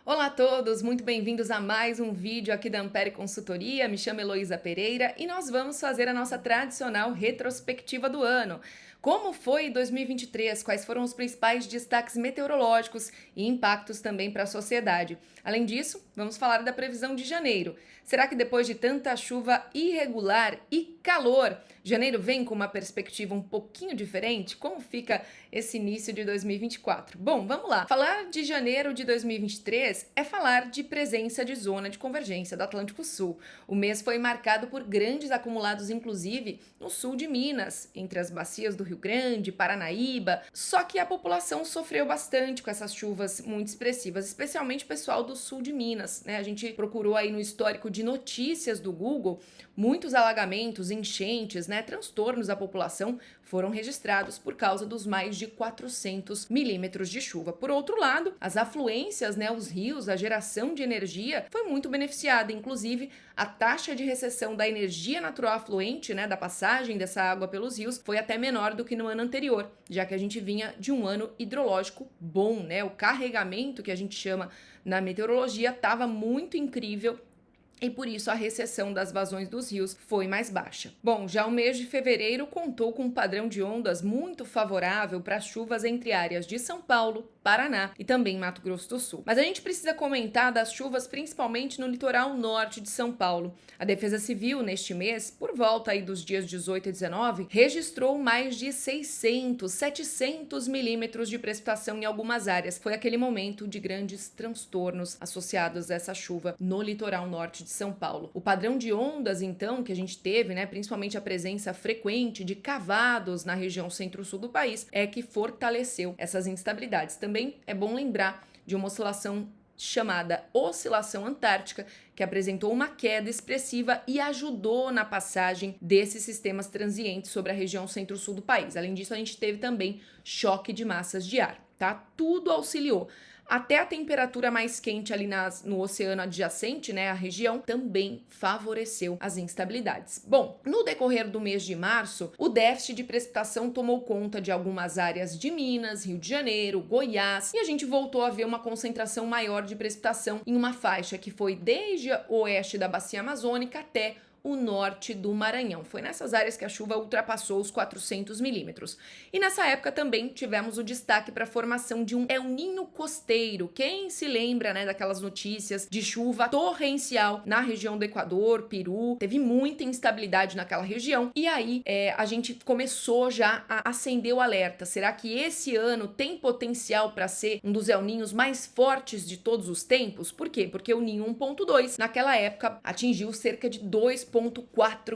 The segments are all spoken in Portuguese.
Olá a todos, muito bem-vindos a mais um vídeo aqui da Ampere Consultoria. Me chamo Heloísa Pereira e nós vamos fazer a nossa tradicional retrospectiva do ano. Como foi 2023? Quais foram os principais destaques meteorológicos e impactos também para a sociedade? Além disso, vamos falar da previsão de janeiro. Será que depois de tanta chuva irregular e calor, janeiro vem com uma perspectiva um pouquinho diferente? Como fica esse início de 2024? Bom, vamos lá. Falar de janeiro de 2023 é falar de presença de zona de convergência do Atlântico Sul. O mês foi marcado por grandes acumulados, inclusive no sul de Minas, entre as bacias do Rio Grande, Paranaíba. Só que a população sofreu bastante com essas chuvas muito expressivas, especialmente o pessoal do sul de Minas, né? A gente procurou aí no histórico de notícias do Google, muitos alagamentos, enchentes, né, transtornos da população foram registrados por causa dos mais de 400 milímetros de chuva. Por outro lado, as afluências, né, os rios, a geração de energia foi muito beneficiada, inclusive a taxa de recessão da energia natural afluente, né, da passagem dessa água pelos rios, foi até menor do que no ano anterior, já que a gente vinha de um ano hidrológico bom, né? O carregamento, que a gente chama na meteorologia, estava muito incrível. E por isso a recessão das vazões dos rios foi mais baixa. Bom, já o mês de fevereiro contou com um padrão de ondas muito favorável para chuvas entre áreas de São Paulo, Paraná e também Mato Grosso do Sul. Mas a gente precisa comentar das chuvas principalmente no litoral norte de São Paulo. A Defesa Civil, neste mês, por volta aí dos dias 18 e 19, registrou mais de 700 milímetros de precipitação em algumas áreas. Foi aquele momento de grandes transtornos associados a essa chuva no litoral norte de São Paulo. O padrão de ondas, então, que a gente teve, né, principalmente a presença frequente de cavados na região centro-sul do país, é que fortaleceu essas instabilidades. Também é bom lembrar de uma oscilação chamada Oscilação Antártica, que apresentou uma queda expressiva e ajudou na passagem desses sistemas transientes sobre a região centro-sul do país. Além disso, a gente teve também choque de massas de ar, tá? Tudo auxiliou. Até a temperatura mais quente ali no oceano adjacente, né, a região, também favoreceu as instabilidades. Bom, no decorrer do mês de março, o déficit de precipitação tomou conta de algumas áreas de Minas, Rio de Janeiro, Goiás, e a gente voltou a ver uma concentração maior de precipitação em uma faixa que foi desde o oeste da Bacia Amazônica até o norte do Maranhão. Foi nessas áreas que a chuva ultrapassou os 400 milímetros. E nessa época também tivemos o destaque para a formação de um El Niño costeiro. Quem se lembra, né, daquelas notícias de chuva torrencial na região do Equador, Peru, teve muita instabilidade naquela região. E aí a gente começou já a acender o alerta. Será que esse ano tem potencial para ser um dos El Niños mais fortes de todos os tempos? Por quê? Porque o Ninho 1.2 naquela época atingiu cerca de 2,4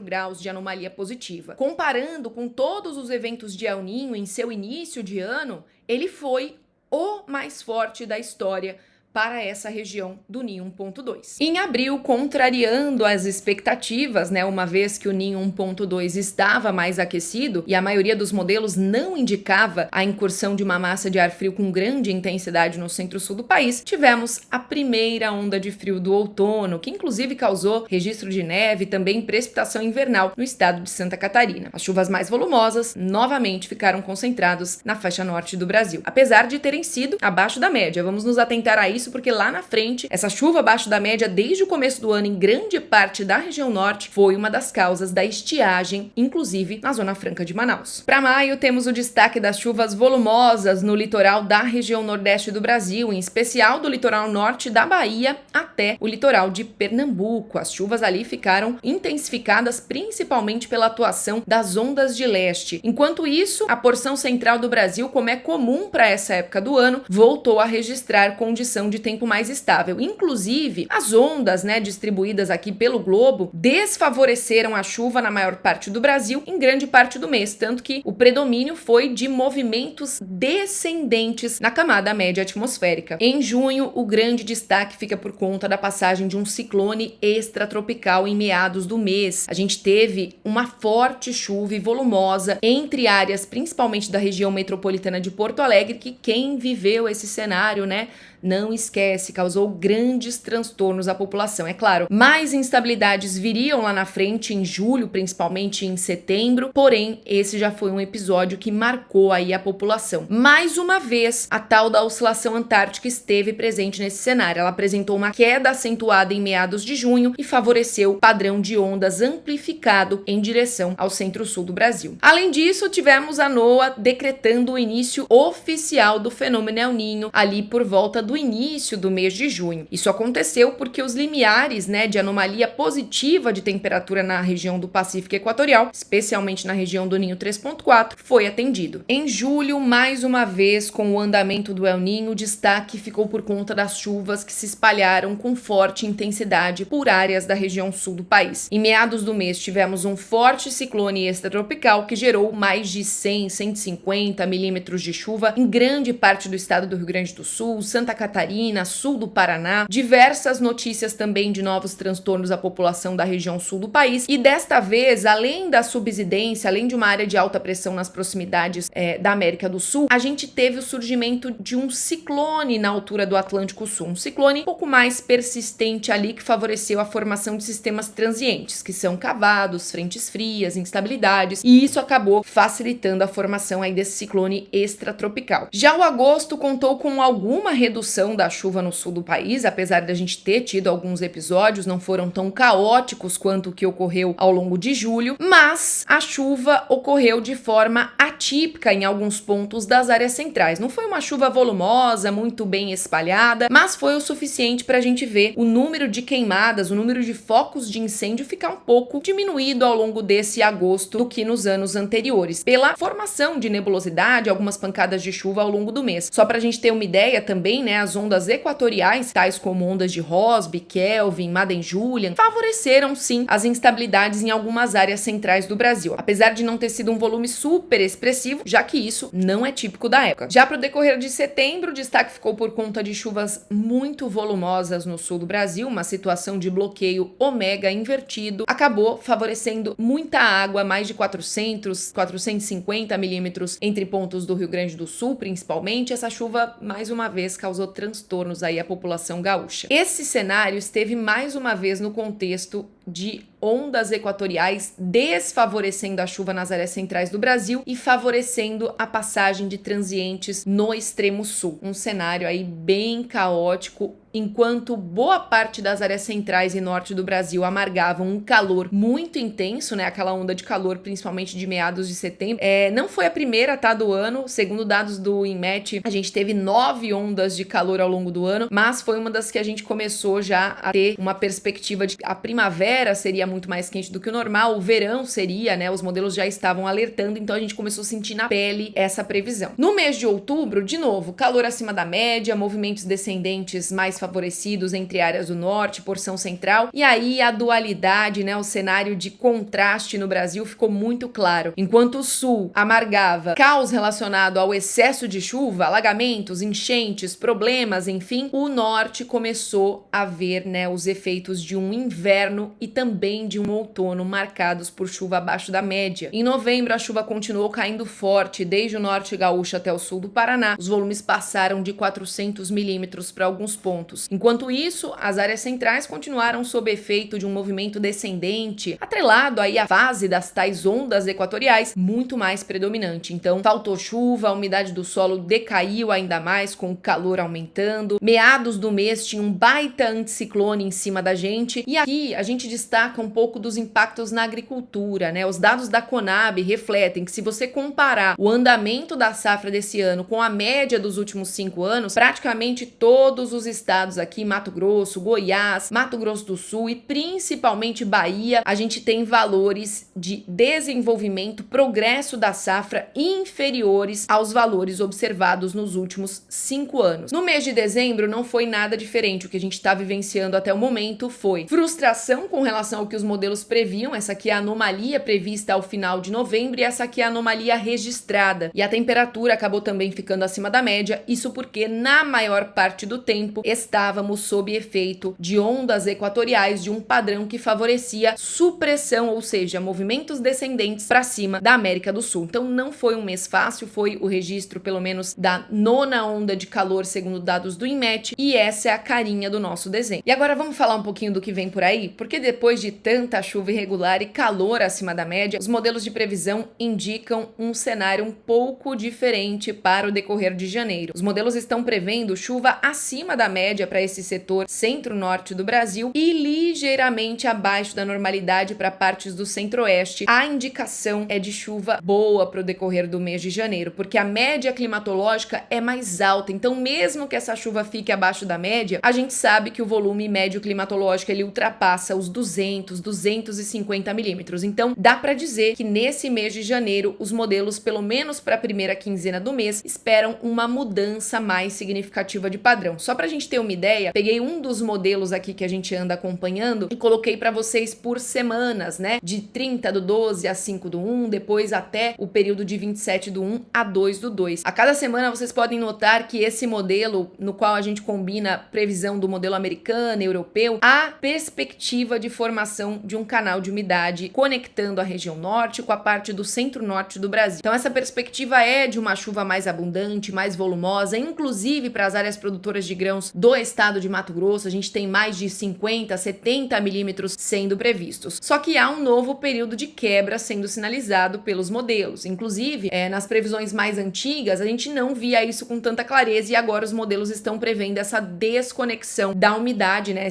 graus de anomalia positiva. Comparando com todos os eventos de El Niño em seu início de ano, ele foi o mais forte da história para essa região do Ninho 1.2. Em abril, contrariando as expectativas, né, uma vez que o Ninho 1.2 estava mais aquecido e a maioria dos modelos não indicava a incursão de uma massa de ar frio com grande intensidade no centro-sul do país, tivemos a primeira onda de frio do outono, que inclusive causou registro de neve e também precipitação invernal no estado de Santa Catarina. As chuvas mais volumosas novamente ficaram concentradas na faixa norte do Brasil, apesar de terem sido abaixo da média. Vamos nos atentar a isso porque lá na frente, essa chuva abaixo da média desde o começo do ano em grande parte da região norte foi uma das causas da estiagem, inclusive na Zona Franca de Manaus. Para maio, temos o destaque das chuvas volumosas no litoral da região nordeste do Brasil, em especial do litoral norte da Bahia até o litoral de Pernambuco. As chuvas ali ficaram intensificadas principalmente pela atuação das ondas de leste. Enquanto isso, a porção central do Brasil, como é comum para essa época do ano, voltou a registrar condição de tempo mais estável. Inclusive, as ondas, né, distribuídas aqui pelo globo desfavoreceram a chuva na maior parte do Brasil em grande parte do mês, tanto que o predomínio foi de movimentos descendentes na camada média atmosférica. Em junho, o grande destaque fica por conta da passagem de um ciclone extratropical em meados do mês. A gente teve uma forte chuva e volumosa entre áreas, principalmente da região metropolitana de Porto Alegre, que quem viveu esse cenário, né, Não esquece, causou grandes transtornos à população. É claro, mais instabilidades viriam lá na frente, em julho, principalmente em setembro, porém, esse já foi um episódio que marcou aí a população. Mais uma vez, a tal da oscilação antártica esteve presente nesse cenário. Ela apresentou uma queda acentuada em meados de junho e favoreceu o padrão de ondas amplificado em direção ao centro-sul do Brasil. Além disso, tivemos a NOAA decretando o início oficial do fenômeno El Niño ali por volta do início do mês de junho. Isso aconteceu porque os limiares, de anomalia positiva de temperatura na região do Pacífico Equatorial, especialmente na região do Ninho 3.4, foi atendido. Em julho, mais uma vez, com o andamento do El Niño, o destaque ficou por conta das chuvas que se espalharam com forte intensidade por áreas da região sul do país. Em meados do mês, tivemos um forte ciclone extratropical que gerou mais de 100, 150 milímetros de chuva em grande parte do estado do Rio Grande do Sul, Santa Catarina, sul do Paraná. Diversas notícias também de novos transtornos à população da região sul do país. E desta vez, além da subsidência, além de uma área de alta pressão nas proximidades da América do Sul, a gente teve o surgimento de um ciclone na altura do Atlântico Sul. Um ciclone um pouco mais persistente ali que favoreceu a formação de sistemas transientes, que são cavados, frentes frias, instabilidades, e isso acabou facilitando a formação aí desse ciclone extratropical. Já o agosto contou com alguma redução da chuva no sul do país, apesar de a gente ter tido alguns episódios, não foram tão caóticos quanto o que ocorreu ao longo de julho, mas a chuva ocorreu de forma atípica em alguns pontos das áreas centrais. Não foi uma chuva volumosa, muito bem espalhada, mas foi o suficiente para a gente ver o número de queimadas, o número de focos de incêndio ficar um pouco diminuído ao longo desse agosto do que nos anos anteriores, pela formação de nebulosidade, algumas pancadas de chuva ao longo do mês. Só para a gente ter uma ideia também, as ondas equatoriais, tais como ondas de Rossby, Kelvin, Madden-Julian, favoreceram sim as instabilidades em algumas áreas centrais do Brasil, apesar de não ter sido um volume super expressivo, já que isso não é típico da época. Já para o decorrer de setembro, o destaque ficou por conta de chuvas muito volumosas no sul do Brasil, uma situação de bloqueio ômega invertido, acabou favorecendo muita água, mais de 450 milímetros entre pontos do Rio Grande do Sul, principalmente. Essa chuva, mais uma vez, causou transtornos aí à população gaúcha. Esse cenário esteve mais uma vez no contexto de ondas equatoriais desfavorecendo a chuva nas áreas centrais do Brasil e favorecendo a passagem de transientes no extremo sul. Um cenário aí bem caótico, enquanto boa parte das áreas centrais e norte do Brasil amargavam um calor muito intenso, aquela onda de calor principalmente de meados de setembro. Não foi a primeira, do ano, segundo dados do INMET, a gente teve 9 ondas de calor ao longo do ano, mas foi uma das que a gente começou já a ter uma perspectiva de que a primavera seria muito mais quente do que o normal, o verão seria, os modelos já estavam alertando, então a gente começou a sentir na pele essa previsão. No mês de outubro, de novo, calor acima da média, movimentos descendentes mais favorecidos entre áreas do norte, porção central, e aí a dualidade, o cenário de contraste no Brasil ficou muito claro. Enquanto o sul amargava caos relacionado ao excesso de chuva, alagamentos, enchentes, problemas, enfim, o norte começou a ver, os efeitos de um inverno e também de um outono marcados por chuva abaixo da média. Em novembro, a chuva continuou caindo forte, desde o norte gaúcho até o sul do Paraná. Os volumes passaram de 400 milímetros para alguns pontos. Enquanto isso, as áreas centrais continuaram sob efeito de um movimento descendente, atrelado aí à fase das tais ondas equatoriais, muito mais predominante. Então, faltou chuva, a umidade do solo decaiu ainda mais, com o calor aumentando. Meados do mês tinha um baita anticiclone em cima da gente, e aqui a gente destaca um pouco dos impactos na agricultura, Os dados da Conab refletem que, se você comparar o andamento da safra desse ano com a média dos últimos 5 anos, praticamente todos os estados aqui, Mato Grosso, Goiás, Mato Grosso do Sul e principalmente Bahia, a gente tem valores de desenvolvimento, progresso da safra inferiores aos valores observados nos últimos 5 anos. No mês de dezembro não foi nada diferente. O que a gente está vivenciando até o momento foi frustração com relação ao que os modelos previam. Essa aqui é a anomalia prevista ao final de novembro e essa aqui é a anomalia registrada. E a temperatura acabou também ficando acima da média, isso porque na maior parte do tempo estávamos sob efeito de ondas equatoriais de um padrão que favorecia supressão, ou seja, movimentos descendentes para cima da América do Sul. Então não foi um mês fácil, foi o registro pelo menos da 9ª onda de calor segundo dados do INMET, e essa é a carinha do nosso desenho. E agora vamos falar um pouquinho do que vem por aí, porque depois de tanta chuva irregular e calor acima da média, os modelos de previsão indicam um cenário um pouco diferente para o decorrer de janeiro. Os modelos estão prevendo chuva acima da média para esse setor centro-norte do Brasil e ligeiramente abaixo da normalidade para partes do centro-oeste. A indicação é de chuva boa para o decorrer do mês de janeiro, porque a média climatológica é mais alta. Então, mesmo que essa chuva fique abaixo da média, a gente sabe que o volume médio climatológico ele ultrapassa os 200, 250 milímetros. Então, dá para dizer que nesse mês de janeiro, os modelos, pelo menos para a primeira quinzena do mês, esperam uma mudança mais significativa de padrão. Só para a gente ter uma ideia, peguei um dos modelos aqui que a gente anda acompanhando e coloquei para vocês por semanas, né? De 30 do 12 a 5 do 1, depois até o período de 27 do 1 a 2 do 2. A cada semana vocês podem notar que esse modelo, no qual a gente combina previsão do modelo americano, europeu, há perspectiva de formação de um canal de umidade conectando a região norte com a parte do centro-norte do Brasil. Então essa perspectiva é de uma chuva mais abundante, mais volumosa, inclusive para as áreas produtoras de grãos do estado de Mato Grosso, a gente tem mais de 50, 70 milímetros sendo previstos. Só que há um novo período de quebra sendo sinalizado pelos modelos. Inclusive, nas previsões mais antigas, a gente não via isso com tanta clareza e agora os modelos estão prevendo essa desconexão da umidade, né?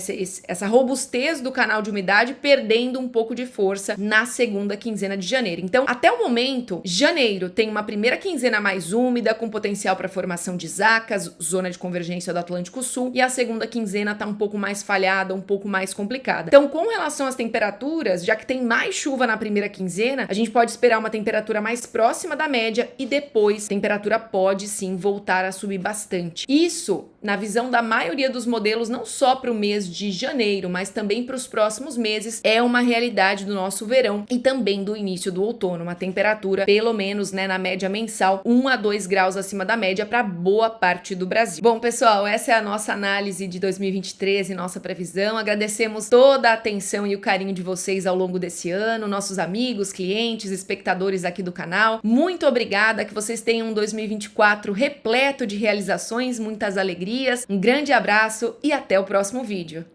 Essa robustez do canal de umidade perdendo um pouco de força na segunda quinzena de janeiro. Então, até o momento, janeiro tem uma primeira quinzena mais úmida, com potencial para formação de zacas, zona de convergência do Atlântico Sul, e a segunda quinzena tá um pouco mais falhada, um pouco mais complicada. Então, com relação às temperaturas, já que tem mais chuva na primeira quinzena, a gente pode esperar uma temperatura mais próxima da média e depois a temperatura pode sim voltar a subir bastante. Isso, na visão da maioria dos modelos, não só para o mês de janeiro, mas também para os próximos meses, é uma realidade do nosso verão e também do início do outono. Uma temperatura, pelo menos, né, na média mensal, 1 a 2 graus acima da média para boa parte do Brasil. Bom, pessoal, essa é a nossa análise de 2023 e nossa previsão. Agradecemos toda a atenção e o carinho de vocês ao longo desse ano, nossos amigos, clientes, espectadores aqui do canal. Muito obrigada, que vocês tenham um 2024 repleto de realizações, muitas alegrias. Um grande abraço e até o próximo vídeo.